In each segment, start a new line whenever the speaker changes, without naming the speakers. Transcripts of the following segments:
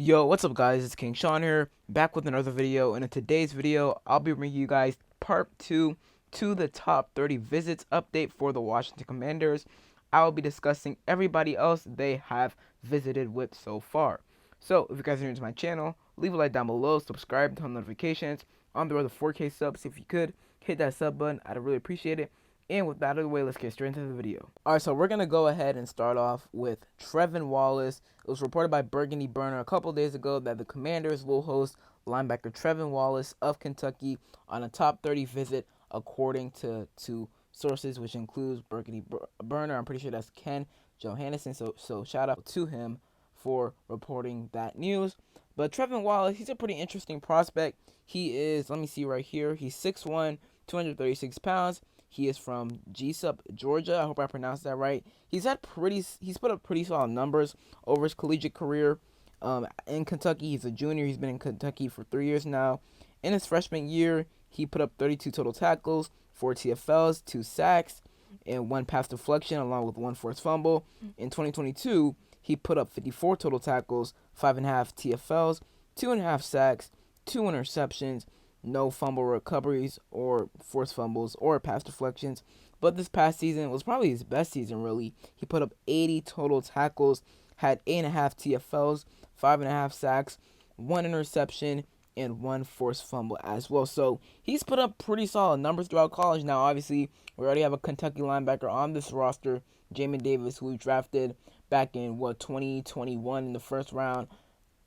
Yo, what's up guys, it's King Sean here, back with another video, and in today's video, I'll be bringing you guys part 2 to the top 30 visits update for the Washington Commanders. I will be discussing everybody else they have visited with so far. So, if you guys are new to my channel, leave a like down below, subscribe, turn on notifications, on the road to 4K subs. If you could, hit that sub button, I'd really appreciate it. And with that out of the way, let's get straight into the video. Alright, so we're going to go ahead and start off with Trevon Wallace. It was reported by Burgundy Burner a couple days ago that the Commanders will host linebacker Trevon Wallace of Kentucky on a top 30 visit, according to sources, which includes Burgundy Burner. I'm pretty sure that's Ken Johannesson, so shout out to him for reporting that news. But Trevon Wallace, he's a pretty interesting prospect. He is, let me see right here, he's 6'1", 236 pounds. He is from Jesup, Georgia. I hope I pronounced that right. He's put up pretty solid numbers over his collegiate career. In Kentucky, he's a junior. He's been in Kentucky for 3 years now. In his freshman year, he put up 32 total tackles, 4 TFLs, 2 sacks, and 1 pass deflection, along with 1 forced fumble. In 2022, he put up 54 total tackles, 5.5 TFLs, 2.5 sacks, 2 interceptions, no fumble recoveries or forced fumbles or pass deflections. But this past season was probably his best season, really. He put up 80 total tackles, had 8.5 TFLs, 5.5 sacks, 1 interception, and 1 forced fumble as well. So he's put up pretty solid numbers throughout college. Now, obviously, we already have a Kentucky linebacker on this roster, Jamin Davis, who we drafted back in 2021 in the first round.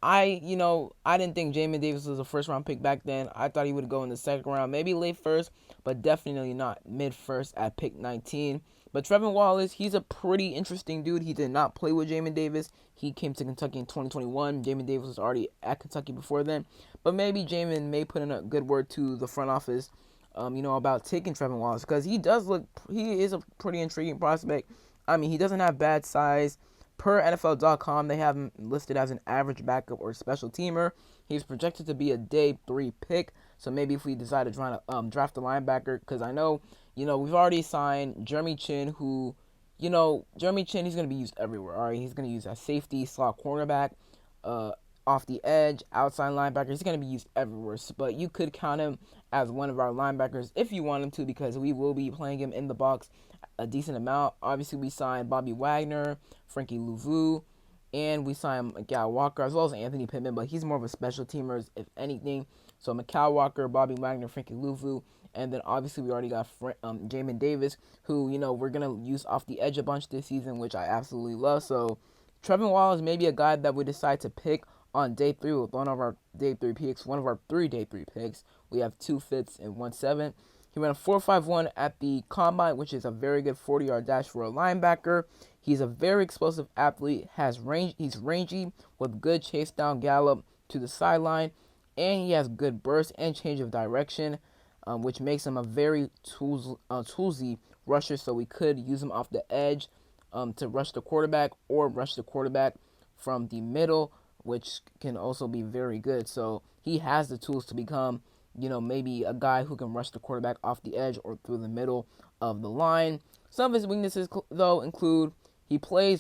I didn't think Jamin Davis was a first-round pick back then. I thought he would go in the second round, maybe late first, but definitely not mid-first at pick 19. But Trevon Wallace, he's a pretty interesting dude. He did not play with Jamin Davis. He came to Kentucky in 2021. Jamin Davis was already at Kentucky before then. But maybe Jamin may put in a good word to the front office, about taking Trevon Wallace, because he is a pretty intriguing prospect. I mean, he doesn't have bad size. Per NFL.com, they have him listed as an average backup or special teamer. He's projected to be a day 3 pick. So maybe if we decide to try to draft a linebacker, because I know, we've already signed Jeremy Chin, who, Jeremy Chin, he's going to be used everywhere. All right, he's going to use as safety, slot cornerback, off the edge, outside linebacker. He's going to be used everywhere. But you could count him as one of our linebackers if you want him to, because we will be playing him in the box a decent amount. Obviously, we signed Bobby Wagner, Frankie Louvu, and we signed Mikal Walker, as well as Anthony Pittman, but he's more of a special teamer, if anything. So Mikal Walker, Bobby Wagner, Frankie Louvu, and then obviously we already got Jamin Davis, who, we're going to use off the edge a bunch this season, which I absolutely love. So Trevon Wallace may be a guy that we decide to pick on day 3 with one of our day 3 picks, one of our 3 day 3 picks. We have 2 5ths and 1 7th. He ran a 4.51 at the combine, which is a very good 40-yard dash for a linebacker. He's a very explosive athlete, he's rangy with good chase down gallop to the sideline, and he has good burst and change of direction, which makes him a very toolsy rusher, so we could use him off the edge to rush the quarterback or rush the quarterback from the middle, which can also be very good. So he has the tools to become, maybe a guy who can rush the quarterback off the edge or through the middle of the line. Some of his weaknesses, though, include his play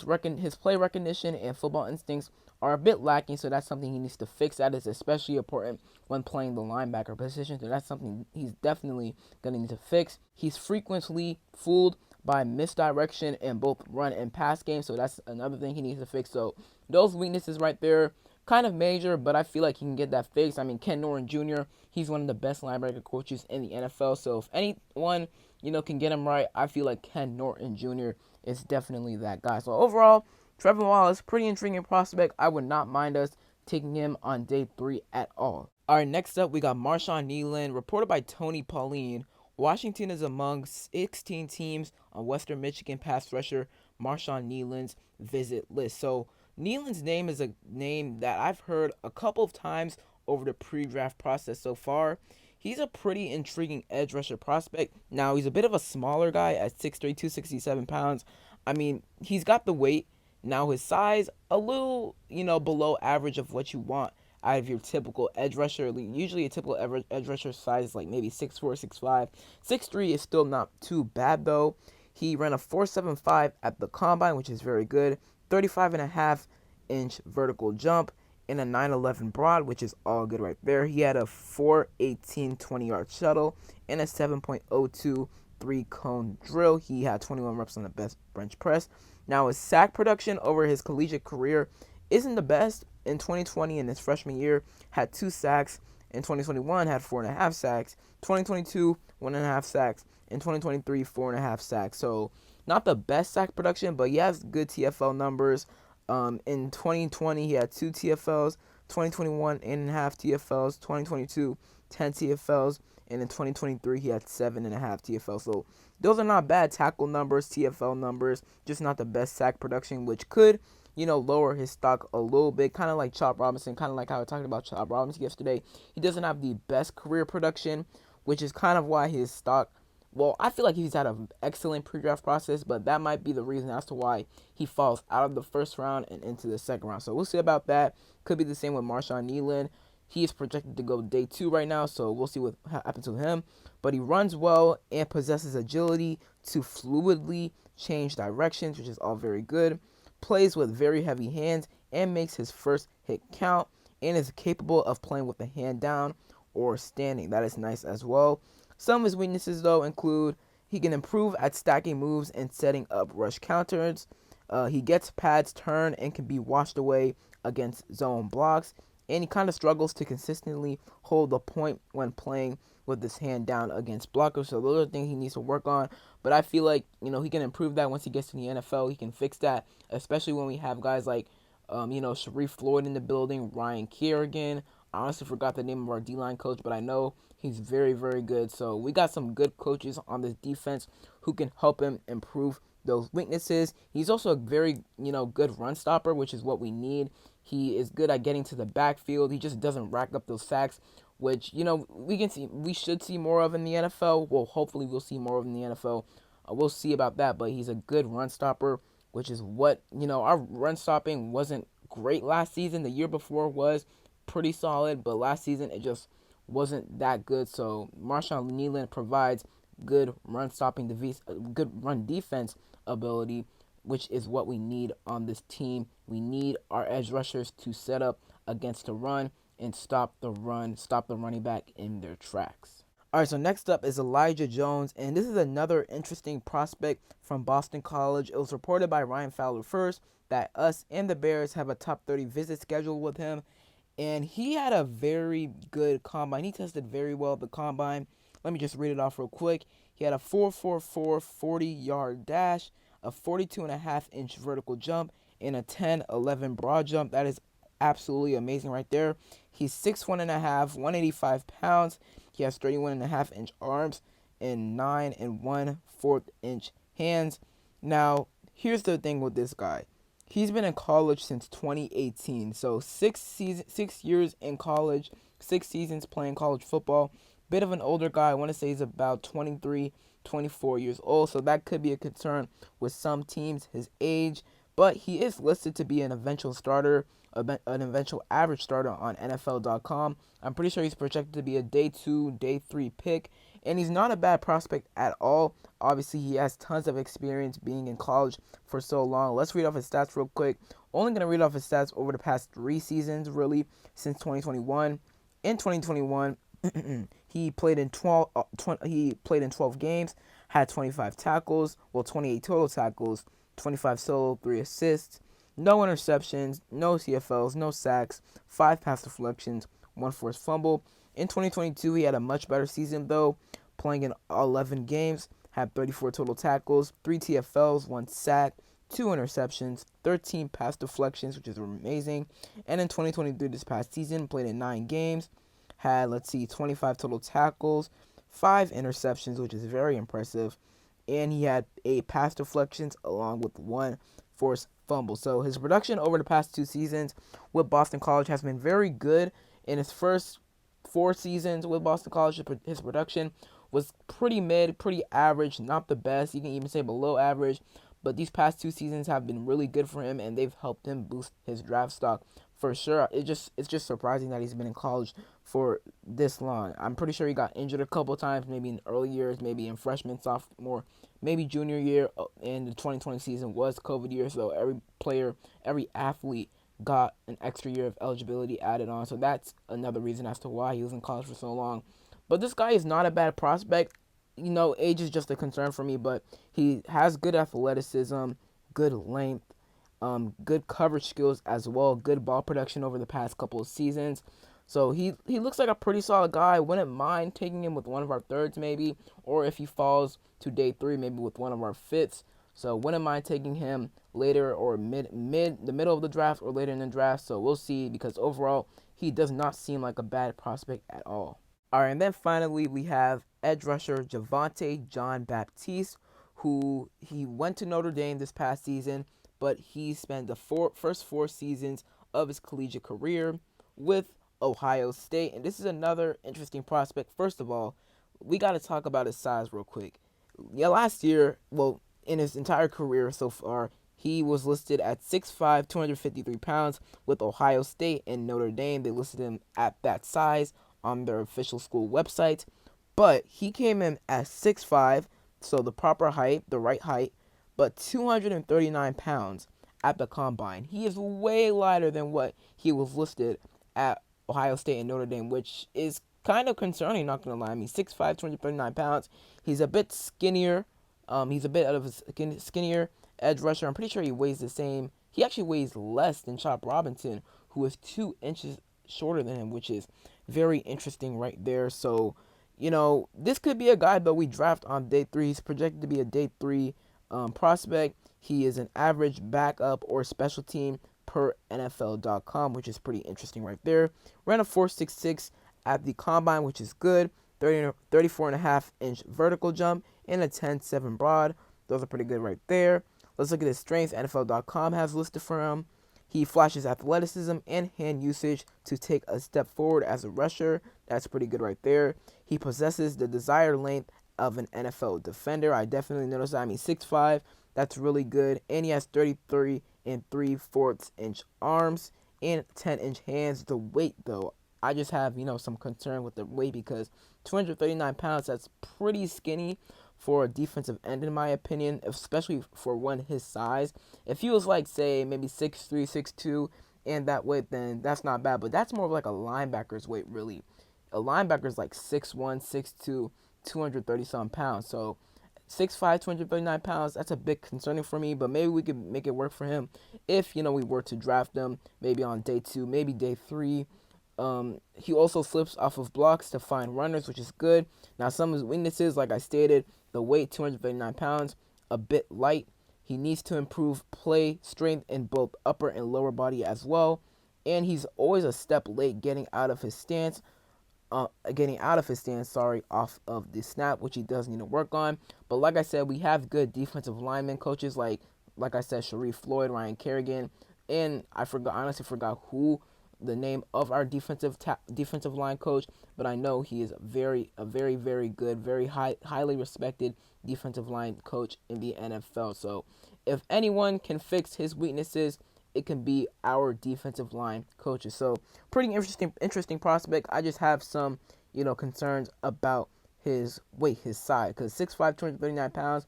recognition and football instincts are a bit lacking, so that's something he needs to fix. That is especially important when playing the linebacker position, so that's something he's definitely going to need to fix. He's frequently fooled by misdirection in both run and pass games, so that's another thing he needs to fix. So those weaknesses right there, kind of major, but I feel like he can get that fixed. I mean, Ken Norton Jr., he's one of the best linebacker coaches in the NFL. So if anyone, can get him right, I feel like Ken Norton Jr. is definitely that guy. So overall, Trevon Wallace, pretty intriguing prospect. I would not mind us taking him on day 3 at all. All right, next up, we got Marshon Neal, reported by Tony Pauline. Washington is among 16 teams on Western Michigan pass rusher Marshon Neal's visit list. So Nealon's name is a name that I've heard a couple of times over the pre-draft process so far. He's a pretty intriguing edge rusher prospect. Now, he's a bit of a smaller guy at 6'3", 267 pounds. I mean, he's got the weight. Now, his size, a little, below average of what you want out of your typical edge rusher. Usually a typical edge rusher size is like maybe 6'4", 6'5". 6'3" is still not too bad, though. He ran a 4.75 at the combine, which is very good. 35.5-inch vertical jump, and a 9.11 broad, which is all good right there. He had a 4.18 20-yard shuttle and a 7.02 three-cone drill. He had 21 reps on the best bench press. Now, his sack production over his collegiate career isn't the best. In 2020, in his freshman year, had 2 sacks. In 2021, had 4.5 sacks. 2022, 1.5 sacks. In 2023, 4.5 sacks. So, not the best sack production, but he has good TFL numbers. In 2020, he had 2 TFLs. 2021, 8.5 TFLs. 2022, 10 TFLs. And in 2023, he had 7.5 TFLs. So those are not bad tackle numbers, TFL numbers, just not the best sack production, which could, lower his stock a little bit, kind of like Chop Robinson, kind of like how I talked about Chop Robinson yesterday. He doesn't have the best career production, which is kind of why his stock, well, I feel like he's had an excellent pre-draft process, but that might be the reason as to why he falls out of the first round and into the second round. So we'll see about that. Could be the same with Marshon Neal. He is projected to go day 2 right now, so we'll see what happens to him. But he runs well and possesses agility to fluidly change directions, which is all very good. Plays with very heavy hands and makes his first hit count, and is capable of playing with the hand down or standing. That is nice as well. Some of his weaknesses, though, include he can improve at stacking moves and setting up rush counters. He gets pads turned and can be washed away against zone blocks. And he kind of struggles to consistently hold the point when playing with his hand down against blockers. So those are things he needs to work on. But I feel like, he can improve that once he gets to the NFL. He can fix that, especially when we have guys like, Sharif Floyd in the building, Ryan Kerrigan. I honestly forgot the name of our D-line coach, but I know he's very, very good. So we got some good coaches on this defense who can help him improve those weaknesses. He's also a very, good run stopper, which is what we need. He is good at getting to the backfield. He just doesn't rack up those sacks, which, we should see more of in the NFL. Well, hopefully we'll see more of in the NFL. We'll see about that, but he's a good run stopper, which is what, our run stopping wasn't great last season. The year before was pretty solid, but last season it just wasn't that good. So Marshon Neal provides good run stopping, good run defense ability, which is what we need on this team. We need our edge rushers to set up against the run and stop the running back in their tracks. All right, so next up is Elijah Jones, and this is another interesting prospect from Boston College. It was reported by Ryan Fowler first that us and the Bears have a top 30 visit scheduled with him, and he had a very good combine. He tested very well at the combine. Let me just read it off real quick. He had a 4.44 40-yard dash, a 42.5-inch vertical jump, and a 10.11 broad jump. That is absolutely amazing right there. He's 6'1.5", 185 pounds. He has 31.5-inch arms and 9 1/4-inch hands. Now, here's the thing with this guy. He's been in college since 2018, so 6 years in college, 6 seasons playing college football. Bit of an older guy. I want to say he's about 23, 24 years old, so that could be a concern with some teams, his age. But he is listed to be an eventual starter, an eventual average starter on NFL.com. I'm pretty sure he's projected to be a day 2, day 3 pick, and he's not a bad prospect at all. Obviously, he has tons of experience being in college for so long. Let's read off his stats real quick. Only going to read off his stats over the past 3 seasons, really, since 2021. In 2021, he played in 12 games, had 25 tackles, 28 total tackles, 25 solo, 3 assists, no interceptions, no CFLs, no sacks, 5 pass deflections, 1 forced fumble. In 2022, he had a much better season, though, playing in 11 games, had 34 total tackles, 3 TFLs, 1 sack, 2 interceptions, 13 pass deflections, which is amazing. And in 2023, this past season, played in 9 games, had, 25 total tackles, 5 interceptions, which is very impressive. And he had 8 pass deflections along with 1 forced fumble. So his production over the past 2 seasons with Boston College has been very good. In his first 4 seasons with Boston College, his production was pretty mid, pretty average, not the best. You can even say below average. But these past 2 seasons have been really good for him, and they've helped him boost his draft stock for sure. It's just surprising that he's been in college for this long. I'm pretty sure he got injured a couple times, maybe in early years, maybe in freshman, sophomore, maybe junior year. And the 2020 season was COVID year, so every player, every athlete got an extra year of eligibility added on. So that's another reason as to why he was in college for so long. But this guy is not a bad prospect. Age is just a concern for me, but he has good athleticism, good length, good coverage skills as well, good ball production over the past couple of seasons. So he looks like a pretty solid guy. Wouldn't mind taking him with one of our thirds maybe, or if he falls to day 3, maybe with one of our fifths. So wouldn't mind taking him later or the middle of the draft or later in the draft. So we'll see, because overall he does not seem like a bad prospect at all. All right, and then finally we have edge rusher Javante John Baptiste, who he went to Notre Dame this past season, but he spent the first 4 seasons of his collegiate career with Ohio State. And this is another interesting prospect. First of all, we got to talk about his size real quick. Yeah, last year, well, in his entire career so far, he was listed at 6'5", 253 pounds with Ohio State and Notre Dame. They listed him at that size on their official school website. But he came in at 6'5", so the proper height, the right height, but 239 pounds at the combine. He is way lighter than what he was listed at Ohio State and Notre Dame, which is kind of concerning, not going to lie. I mean, 6'5", 239 pounds. He's a bit skinnier. He's a bit out of a skinnier edge rusher. I'm pretty sure he weighs the same. He actually weighs less than Chop Robinson, who is 2 inches shorter than him, which is very interesting right there. So, this could be a guy that we draft on day 3. He's projected to be a day 3 prospect. He is an average backup or special team per NFL.com, which is pretty interesting right there. Ran a 4.66 at the combine, which is good. 34.5-inch vertical jump and a 10.7 broad. Those are pretty good right there. Let's look at his strengths. NFL.com has listed for him. He flashes athleticism and hand usage to take a step forward as a rusher. That's pretty good right there. He possesses the desired length of an NFL defender. I definitely noticed that. I mean, 6'5", that's really good. And he has 33 3/4-inch arms and 10-inch hands. The weight, though, I just have, some concern with the weight, because 239 pounds, that's pretty skinny for a defensive end, in my opinion, especially for one his size. If he was like, say, maybe 6'3", 6'2", and that weight, then that's not bad. But that's more of like a linebacker's weight, really. A linebacker's like 6'1", 6'2", 230-some pounds. So 6'5", 239 pounds, that's a bit concerning for me, but maybe we could make it work for him if, we were to draft him maybe on day 2, maybe day 3. He also slips off of blocks to find runners, which is good. Now, some of his weaknesses, like I stated, the weight, 239 pounds, a bit light. He needs to improve play strength in both upper and lower body as well. And he's always a step late getting out of his stance. Off of the snap, which he does need to work on. But like I said, we have good defensive lineman coaches like I said, Sharif Floyd, Ryan Kerrigan, and I honestly forgot who the name of our defensive line coach, but I know he is a very very good, very highly respected defensive line coach in the NFL. So if anyone can fix his weaknesses, it can be our defensive line coaches. So pretty interesting prospect. I just have some, concerns about his weight, his size, because 6'5", 239 pounds,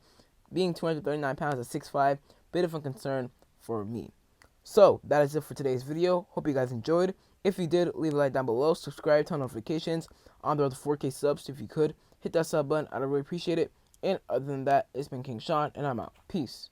being 239 pounds at 6'5", bit of a concern for me. So that is it for today's video. Hope you guys enjoyed. If you did, leave a like down below, subscribe, turn notifications on the other 4K subs. If you could, hit that sub button. I'd really appreciate it. And other than that, it's been King Sean, and I'm out. Peace.